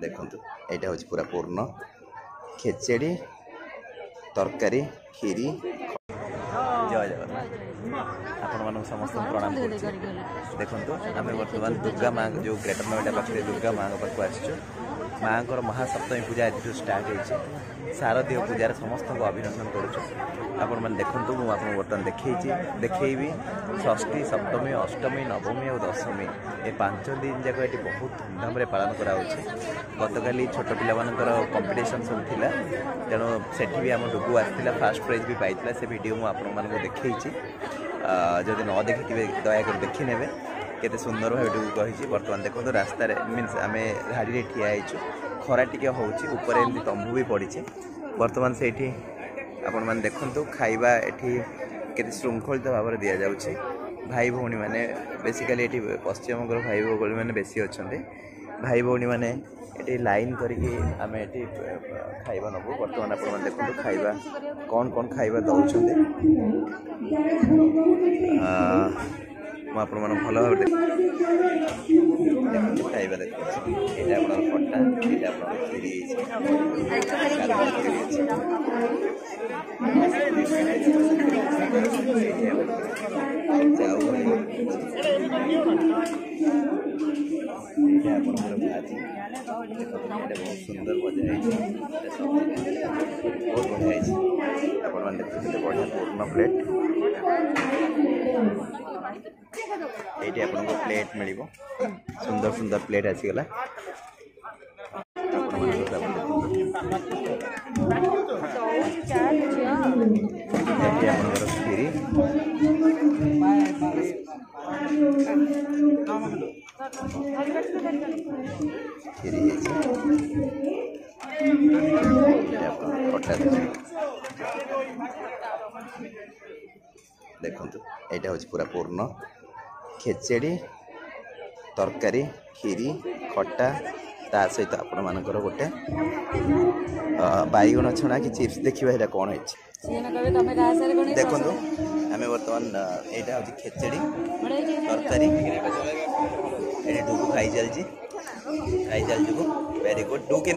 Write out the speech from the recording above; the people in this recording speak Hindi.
देखु यहाँ हूँ पूरा पूर्ण खेचेड़ी तरकारी खीरी। जय जगन्नाथ आपण मानक समस्त प्रणाम देखु आम बर्तमान दुर्गा माँ जो ग्रेटर नोएडा पाखे दुर्गा माँ पाक आसचु। माँ को महासप्तमी पूजा आज स्टार्ट हो शारदीय पूजार समस्त को अभिनंदन करुचु। आपण मैंने देखु मुझे बर्तमान देखी षष्ठी सप्तमी अष्टमी नवमी और दशमी ये 5 दिन जाक ये बहुत धूमधाम पालन कराऊँ। गतकाली छोट पिला कंपटीशन सब थिला तेणु सेठी भी आम डुगु आसाला फास्ट प्राइज भी पाई से वीडियो मुझे देखी जदि न देखी दयाक देखी ने केते सुंदर भाव डुगु कही। बर्तमान देखो तो रास्ता मीन्स आम गाड़ी ठिया खरा टी होपर एमती तंबू भी पड़ी। बर्तमान से आपण मैंने देखु खाइबा एठी केते श्रृंखलित भाव में दि जाउछि। भाई भौणी मैंने बेसिकली ये पश्चिम बंग भाई भौणी मैंने बेसी अच्छा भाई भौणी मैंने ये लाइन करके आम ये खाइबा नबू। बर्तमान आप देखो खाइबा कौन कौन खाइबा दौरान मुझे भल भाव खाइबा देखो ये आप खटा ये आप खीरी बहुत सुंदर मजा बहुत बढ़िया आप देखते बढ़िया पूर्ण प्लेट ये आपको प्लेट मिल सुंदर सुंदर प्लेट आसीगला। खीरी खीरी खटा देखु यहाँ हूँ पूरा पूर्ण खेचेड़ी तरकारी खीरी खटा ता सहित आपण मानकर गोटे बैगण छणा कि चिप्स देखा यहाँ कौन है देखु आम बर्तमान यहाँ हूँ खेचेड़ी तरकारी ये डुगु खाई चलती वेरी गुड डू के